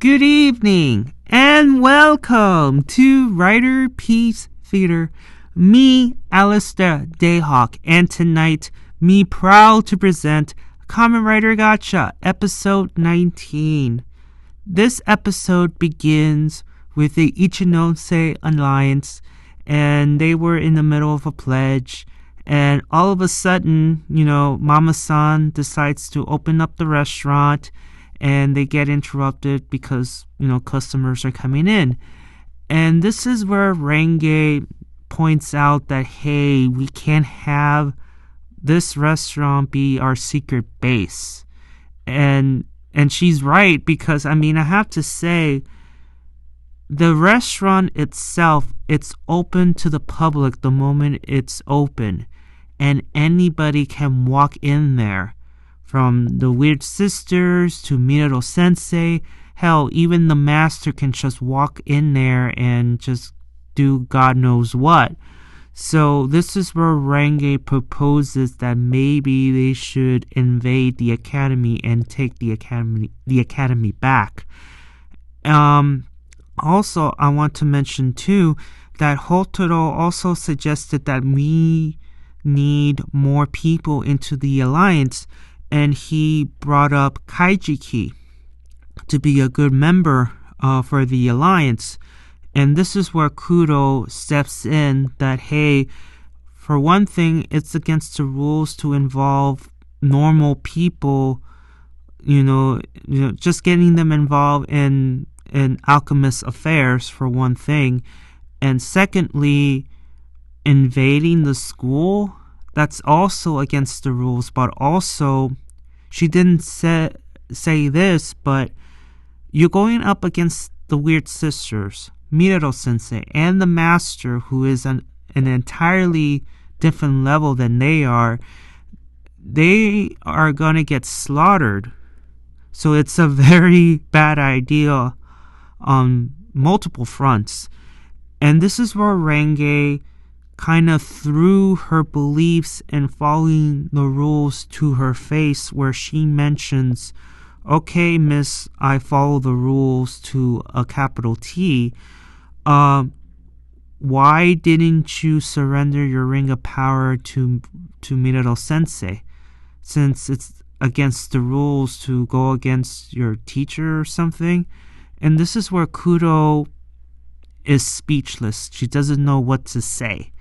Good evening and welcome to Riderpiece Theater. Me, Alistair Dayhawk, and tonight, me proud to present Kamen Rider Gacha, episode 19. This episode begins with the Ichinose Alliance, and they were in the middle of a pledge, and all of a sudden, Mama-san decides to open up the restaurant, and they get interrupted because, customers are coming in. And this is where Renge points out that, hey, we can't have this restaurant be our secret base. And she's right, because, I have to say, the restaurant itself, it's open to the public the moment it's open. And anybody can walk in there. From the Weird Sisters to Minato Sensei, hell, even the master can just walk in there and just do God knows what. So this is where Renge proposes that maybe they should invade the academy and take the academy back. Also, I want to mention too that Hotaro also suggested that we need more people into the alliance. And he brought up Kaijiki to be a good member for the alliance. And this is where Kudo steps in that, hey, for one thing, it's against the rules to involve normal people, just getting them involved in alchemist affairs, for one thing. And secondly, invading the school, that's also against the rules, but also, she didn't say this, but you're going up against the Weird Sisters, Minato Sensei, and the Master, who is an entirely different level than they are. They are going to get slaughtered. So it's a very bad idea on multiple fronts. And this is where Renge kind of threw her beliefs and following the rules to her face, where she mentions, okay, miss, I follow the rules to a capital T. Why didn't you surrender your ring of power to Minato Sensei? Since it's against the rules to go against your teacher or something. And this is where Kudo is speechless. She doesn't know what to say.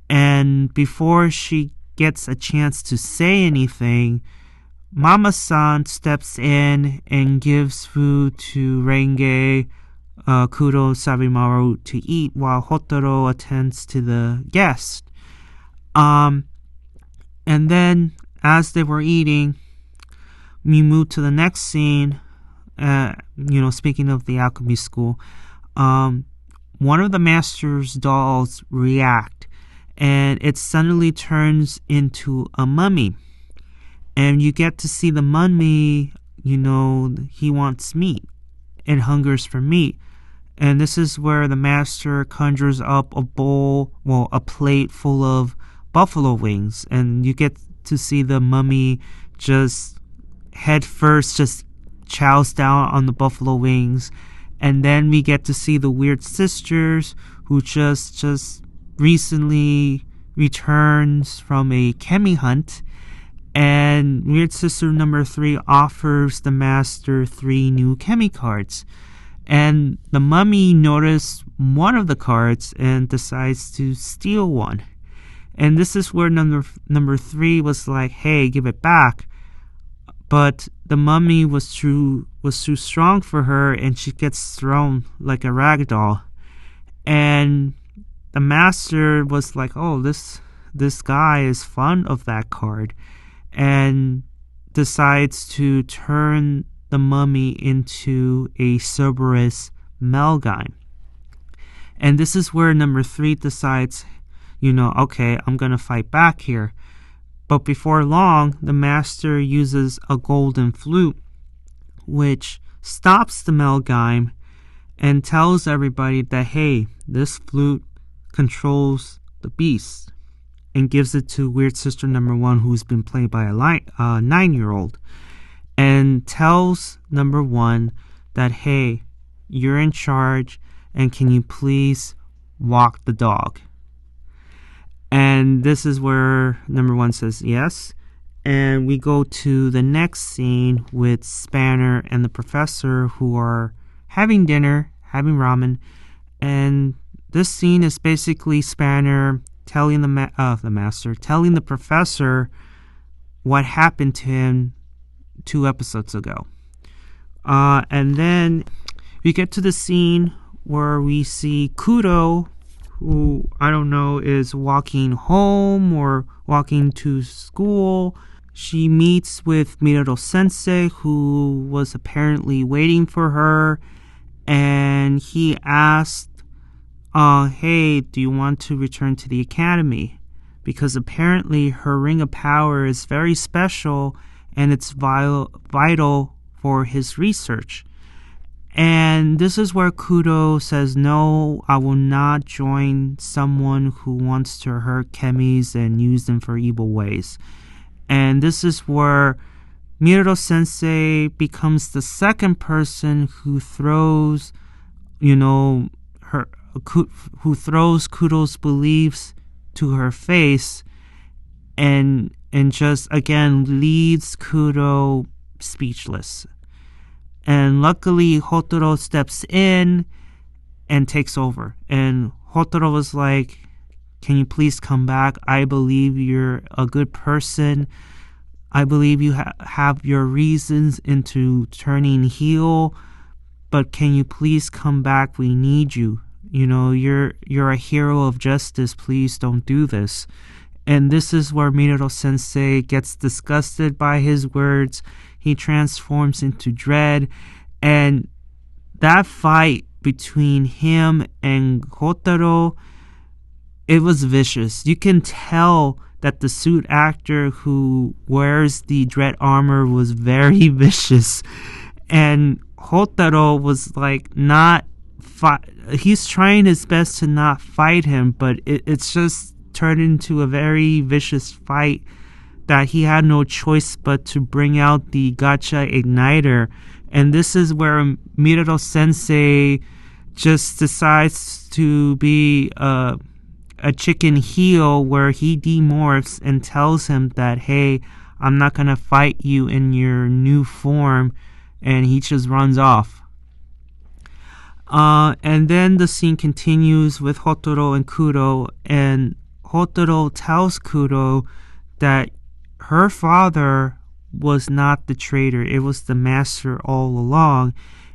And before she gets a chance to say anything, Mama-san steps in and gives food to Renge, Kudo, Sabimaru to eat while Hotaro attends to the guest. And then, as they were eating, we move to the next scene. Speaking of the alchemy school, one of the master's dolls react. And it suddenly turns into a mummy. And you get to see the mummy, he wants meat and hungers for meat. And this is where the master conjures up a plate full of buffalo wings. And you get to see the mummy just head first, just chows down on the buffalo wings. And then we get to see the Weird Sisters, who just recently returns from a chemi hunt, and Weird Sister number 3 offers the master 3 new chemi cards, and the mummy noticed one of the cards and decides to steal one. And this is where number 3 was like, hey, give it back, but the mummy was too strong for her, and she gets thrown like a rag doll. And the master was like, oh, this guy is fond of that card, and decides to turn the mummy into a Cerberus melgam. And this is where number 3 decides, okay, I'm going to fight back here. But before long, the master uses a golden flute, which stops the melgam and tells everybody that, hey, this flute controls the beast, and gives it to Weird Sister number 1, who's been played by a 9-year-old, and tells number 1 that, hey, you're in charge, and can you please walk the dog? And this is where number 1 says yes. And we go to the next scene with Spanner and the professor, who are having dinner, having ramen. And this scene is basically Spanner telling telling the professor what happened to him 2 episodes ago. And then we get to the scene where we see Kudo, who I don't know is walking home or walking to school. She meets with Minato Sensei, who was apparently waiting for her, and he asked, hey, do you want to return to the academy? Because apparently her ring of power is very special and it's vital for his research. And this is where Kudo says, no, I will not join someone who wants to hurt chemis and use them for evil ways. And this is where Minato Sensei becomes the second person who throws, who throws Kudo's beliefs to her face and just again leaves Kudo speechless. And luckily Hotaro steps in and takes over. And Hotaro was like, can you please come back? I believe you're a good person. I believe you have your reasons into turning heel, but can you please come back? We need you. You're a hero of justice. Please don't do this. And this is where Minato Sensei gets disgusted by his words. He transforms into Dread. And that fight between him and Hotaro, it was vicious. You can tell that the suit actor who wears the Dread armor was very vicious. And Hotaro was like not he's trying his best to not fight him, but it's just turned into a very vicious fight that he had no choice but to bring out the gacha igniter. And this is where Minato Sensei just decides to be a chicken heel, where he demorphs and tells him that, hey, I'm not gonna fight you in your new form, and he just runs off. And then the scene continues with Hotaro and Kudo, and Hotaro tells Kudo that her father was not the traitor, it was the master all along.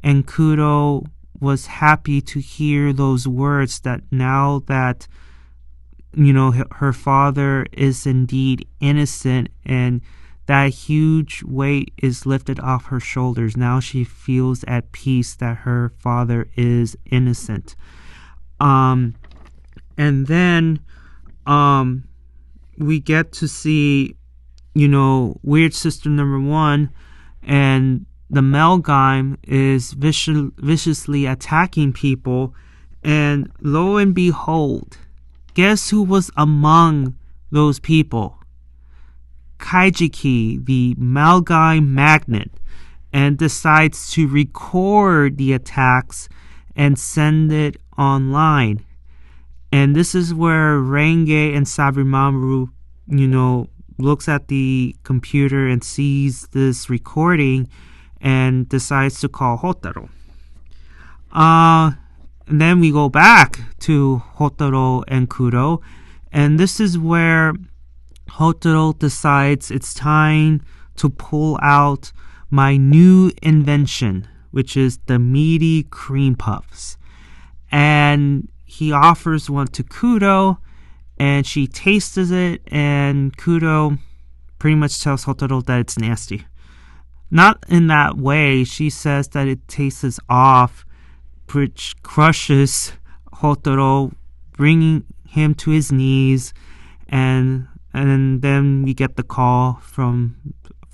And Kudo was happy to hear those words, that now that her father is indeed innocent, and that huge weight is lifted off her shoulders. Now she feels at peace that her father is innocent. And then we get to see, Weird Sister number 1, and the melgam is viciously attacking people. And lo and behold, guess who was among those people? Kaijiki, the melgam magnet, and decides to record the attacks and send it online. And this is where Renge and Sabrimaru, looks at the computer and sees this recording and decides to call Hotaro. And then we go back to Hotaro and Kudo, and this is where Hotaro decides it's time to pull out my new invention, which is the meaty cream puffs. And he offers one to Kudo, and she tastes it, and Kudo pretty much tells Hotaro that it's nasty. Not in that way. She says that it tastes off, which crushes Hotaro, bringing him to his knees. And then we get the call from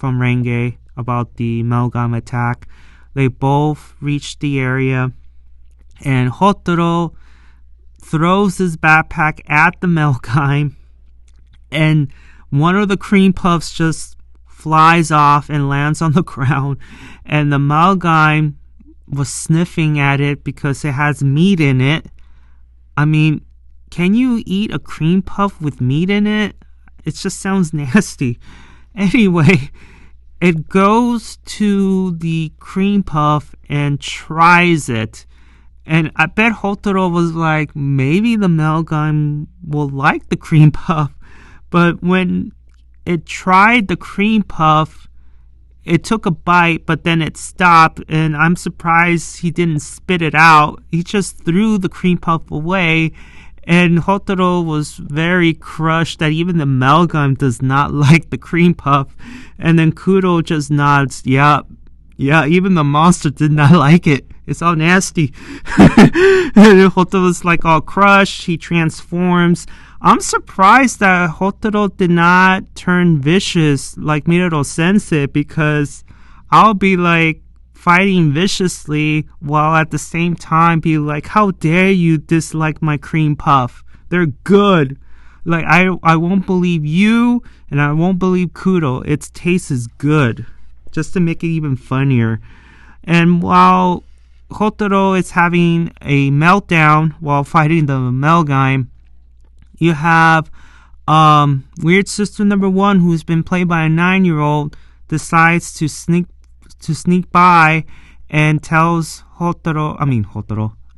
Renge about the melgam attack. They both reach the area, and Hotaro throws his backpack at the melgam, and one of the cream puffs just flies off and lands on the ground, and the melgam was sniffing at it because it has meat in it. I mean, can you eat a cream puff with meat in it? It just sounds nasty. Anyway, it goes to the cream puff and tries it. And I bet Hotaro was like, maybe the melgam will like the cream puff. But when it tried the cream puff, it took a bite, but then it stopped. And I'm surprised he didn't spit it out. He just threw the cream puff away. And Hotaro was very crushed that even the melgam does not like the cream puff. And then Kudo just nods, yeah, even the monster did not like it. It's all nasty. And Hotaro's like all crushed. He transforms. I'm surprised that Hotaro did not turn vicious like Minato Sensei, because I'll be like fighting viciously while at the same time be like, how dare you dislike my cream puff? They're good. Like, I won't believe you, and I won't believe Kudo. Its taste is good. Just to make it even funnier. And while Hotaro is having a meltdown while fighting the melgam, you have Weird Sister number 1, who's been played by a 9-year-old, decides to sneak by and tells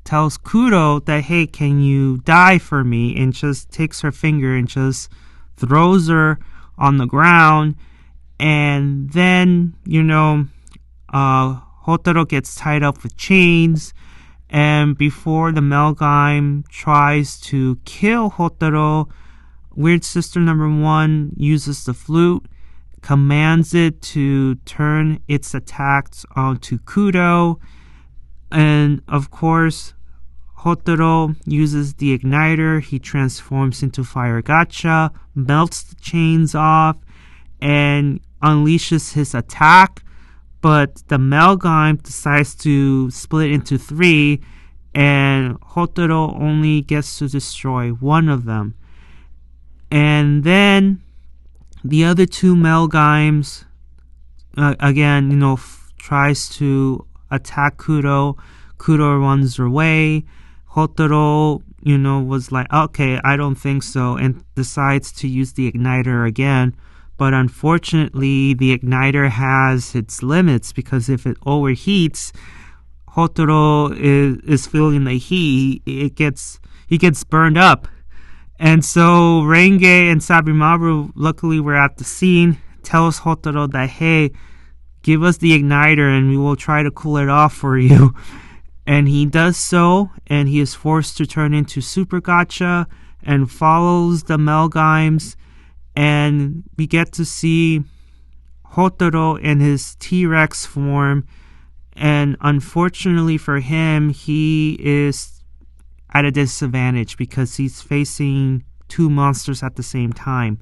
tells Kudo that, hey, can you die for me? And just takes her finger and just throws her on the ground. And then, Hotaro gets tied up with chains. And before the melgam tries to kill Hotaro, Weird Sister number 1 uses the flute, commands it to turn its attacks onto Kudo. And of course, Hotaro uses the igniter. He transforms into Fire Gacha, melts the chains off, and unleashes his attack. But the melgam decides to split into 3, and Hotaro only gets to destroy one of them. And then the other 2 melgams, again, tries to attack Kudo. Kudo runs away. Hotaro, was like, okay, I don't think so, and decides to use the igniter again. But unfortunately, the igniter has its limits, because if it overheats, Hotaro is feeling the heat. He gets burned up. And so Renge and Sabimaru, luckily, were at the scene, tells Hotaro that, hey, give us the igniter and we will try to cool it off for you. And he does so, and he is forced to turn into Super Gacha and follows the melgams. And we get to see Hotaro in his T-Rex form. And unfortunately for him, he is at a disadvantage because he's facing 2 monsters at the same time.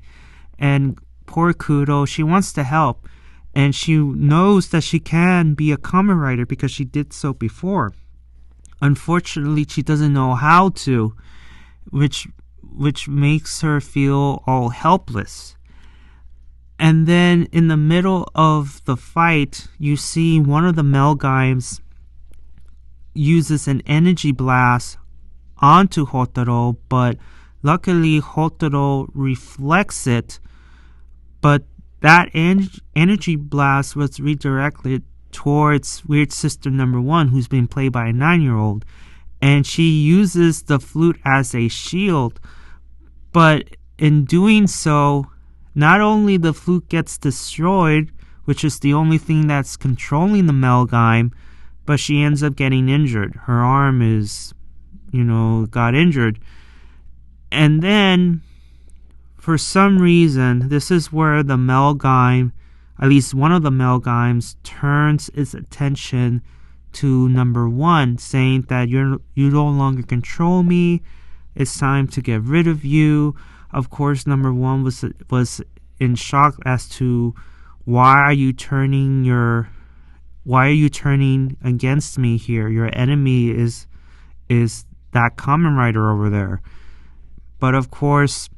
And poor Kudo, she wants to help. And she knows that she can be a Kamen Rider because she did so before. Unfortunately, she doesn't know how to, which makes her feel all helpless. And then in the middle of the fight, you see one of the melgams uses an energy blast onto Hotaro, but luckily Hotaro reflects it. But that energy blast was redirected towards Weird Sister number 1, who's been played by a 9-year-old. And she uses the flute as a shield. But in doing so, not only the flute gets destroyed, which is the only thing that's controlling the melgam, but she ends up getting injured. Her arm is, got injured. And then, for some reason, this is where the melgam, at least one of the melgams, turns its attention to number 1, saying that you no longer control me. It's time to get rid of you. Of course, number 1 was in shock as to why are you turning against me here? Your enemy is that Kamen Rider over there. But of course,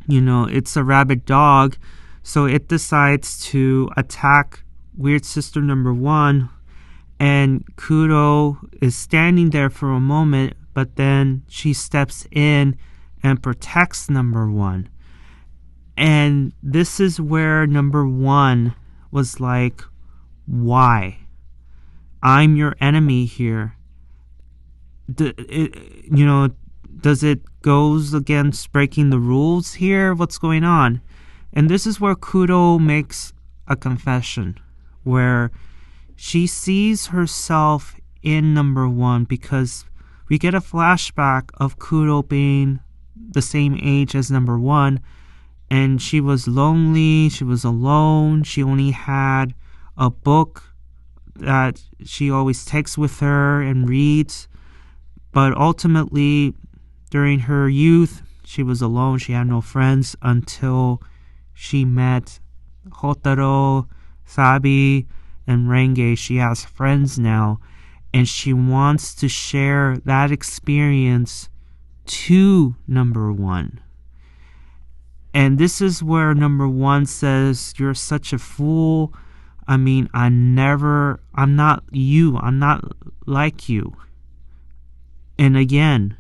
it's a rabid dog, so it decides to attack Weird Sister number 1. And Kudo is standing there for a moment, but then she steps in and protects number one. And this is where number one was like, why? I'm your enemy here. Does it goes against breaking the rules here? What's going on? And this is where Kudo makes a confession, where she sees herself in number one, because we get a flashback of Kudo being the same age as number one, and she was lonely, she was alone, she only had a book that she always takes with her and reads. But ultimately, during her youth, she was alone, she had no friends until she met Hotaro, Sabi, and Renge. She has friends now, and she wants to share that experience to number one. And this is where number one says, you're such a fool. I mean, I'm not you. I'm not like you. And again,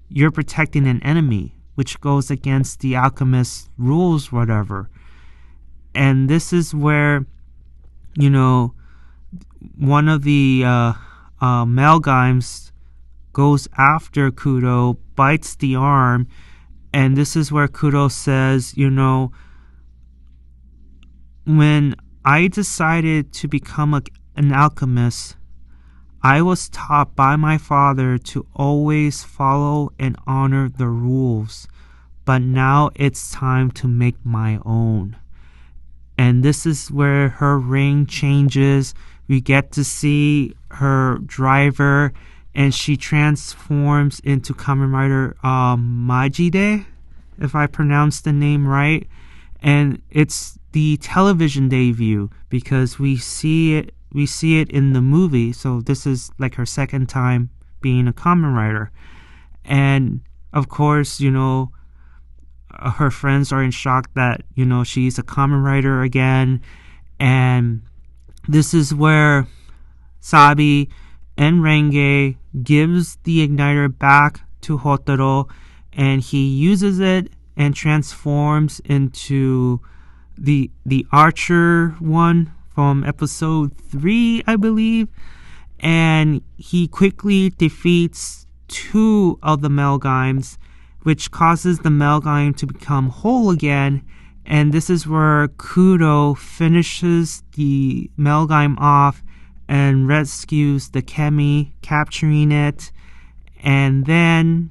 you're protecting an enemy, which goes against the alchemist's rules, whatever. And this is where, one of the melgams goes after Kudo, bites the arm, and this is where Kudo says, when I decided to become an alchemist, I was taught by my father to always follow and honor the rules, but now it's time to make my own. And this is where her ring changes. We get to see her driver, and she transforms into Kamen Rider Majide, if I pronounced the name right. And it's the television debut, because we see it in the movie. So this is like her second time being a Kamen Rider. And of course, her friends are in shock that, she's a Kamen Rider again. And this is where Sabi and Renge gives the igniter back to Hotaro, and he uses it and transforms into the archer one from episode 3, I believe. And he quickly defeats 2 of the melgams, which causes the melgam to become whole again. And this is where Kudo finishes the melgam off and rescues the Kemi, capturing it. And then,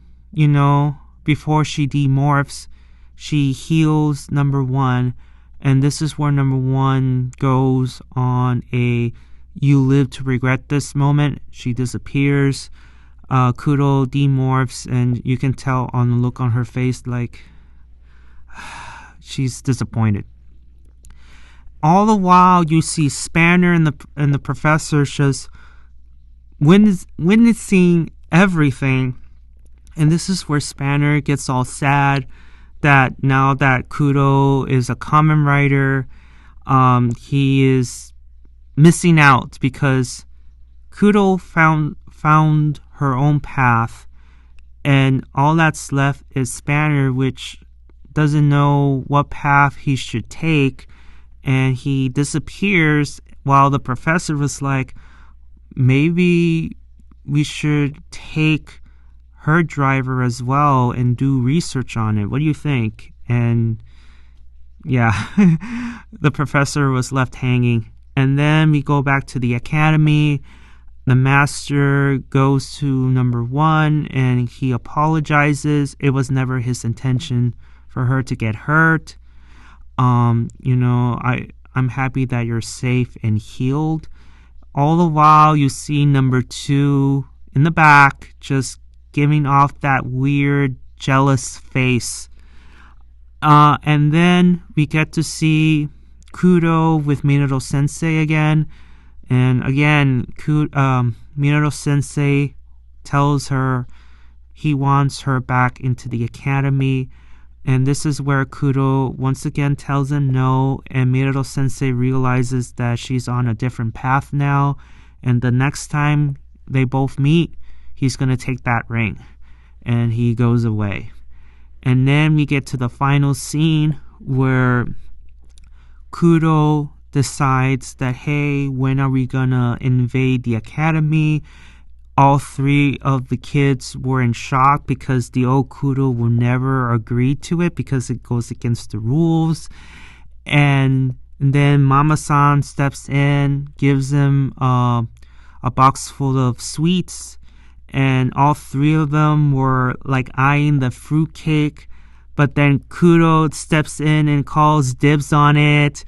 before she demorphs, she heals number one. And this is where number one goes on a "you live to regret this" moment. She disappears. Kudo demorphs, and you can tell on the look on her face, like, she's disappointed. All the while, you see Spanner and the professor just witnessing everything. And this is where Spanner gets all sad that now that Kudo is a Kamen Rider, he is missing out, because Kudo found her own path, and all that's left is Spanner, which doesn't know what path he should take, and he disappears while the professor was like, maybe we should take her driver as well and do research on it. What do you think? And yeah, the professor was left hanging. And then we go back to the academy. The master goes to number one and he apologizes. It was never his intention for her to get hurt. I'm happy that you're safe and healed. All the while, you see number two in the back just giving off that weird, jealous face. And then we get to see Kudo with Minato Sensei again. And again, Minato Sensei tells her he wants her back into the academy. And this is where Kudo once again tells him no. And Minato Sensei realizes that she's on a different path now. And the next time they both meet, he's going to take that ring. And he goes away. And then we get to the final scene where Kudo decides that, hey, when are we going to invade the academy? All three of the kids were in shock because the old Kudo will never agree to it because it goes against the rules. And then Mama-san steps in, gives him a box full of sweets, and all three of them were like eyeing the fruitcake. But then Kudo steps in and calls dibs on it,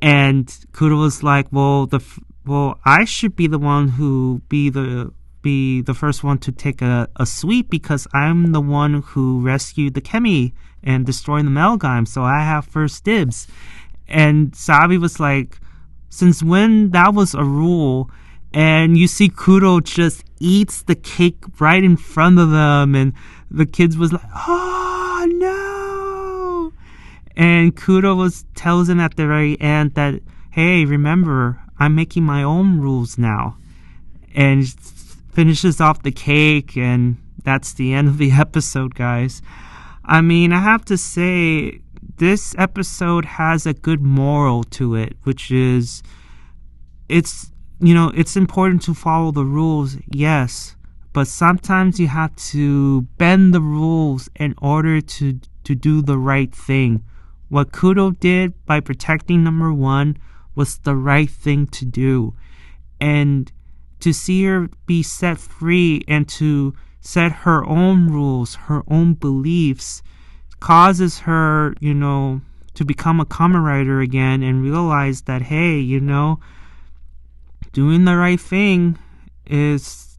and Kudo was like, "Well, I should be the one who be the first one to take a sweet because I'm the one who rescued the Kemi and destroyed the melgam, so I have first dibs." And Sabi was like, "Since when that was a rule?" And you see Kudo just eats the cake right in front of them, and the kids was like, "Oh no!" And Kudo tells him at the very end that, "Hey, remember, I'm making my own rules now," and finishes off the cake, and that's the end of the episode, guys. I mean, I have to say, this episode has a good moral to it, which is, it's important to follow the rules, yes, but sometimes you have to bend the rules in order to do the right thing. What Kudo did by protecting number one was the right thing to do. And to see her be set free and to set her own rules, her own beliefs, causes her, to become a Kamen Rider again and realize that, hey, doing the right thing is,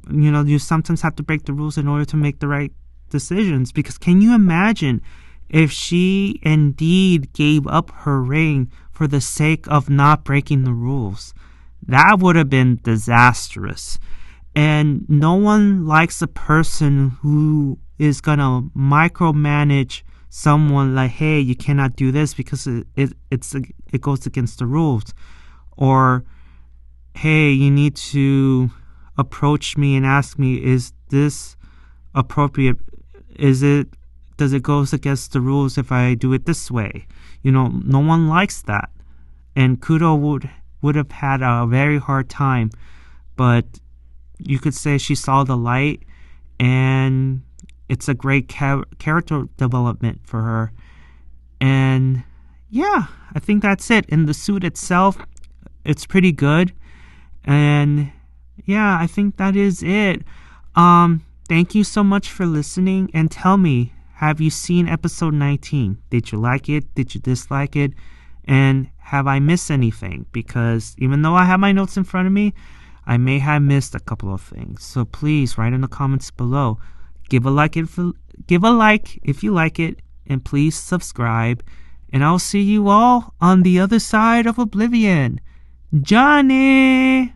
you sometimes have to break the rules in order to make the right decisions. Because can you imagine if she indeed gave up her ring for the sake of not breaking the rules? That would have been disastrous. And no one likes a person who is going to micromanage someone like, hey, you cannot do this because it goes against the rules. Or, hey, you need to approach me and ask me, is this appropriate? Does it go against the rules if I do it this way? No one likes that. And Kudo would have had a very hard time, but you could say she saw the light, and it's a great character development for her. And yeah, I think that's it. In the suit itself, it's pretty good. And yeah, I think that is it. Thank you so much for listening, and tell me, have you seen episode 19? Did you like it? Did you dislike it? And have I missed anything? Because even though I have my notes in front of me, I may have missed a couple of things. So please write in the comments below. Give a like if you like it, and please subscribe. And I'll see you all on the other side of Oblivion. Johnny!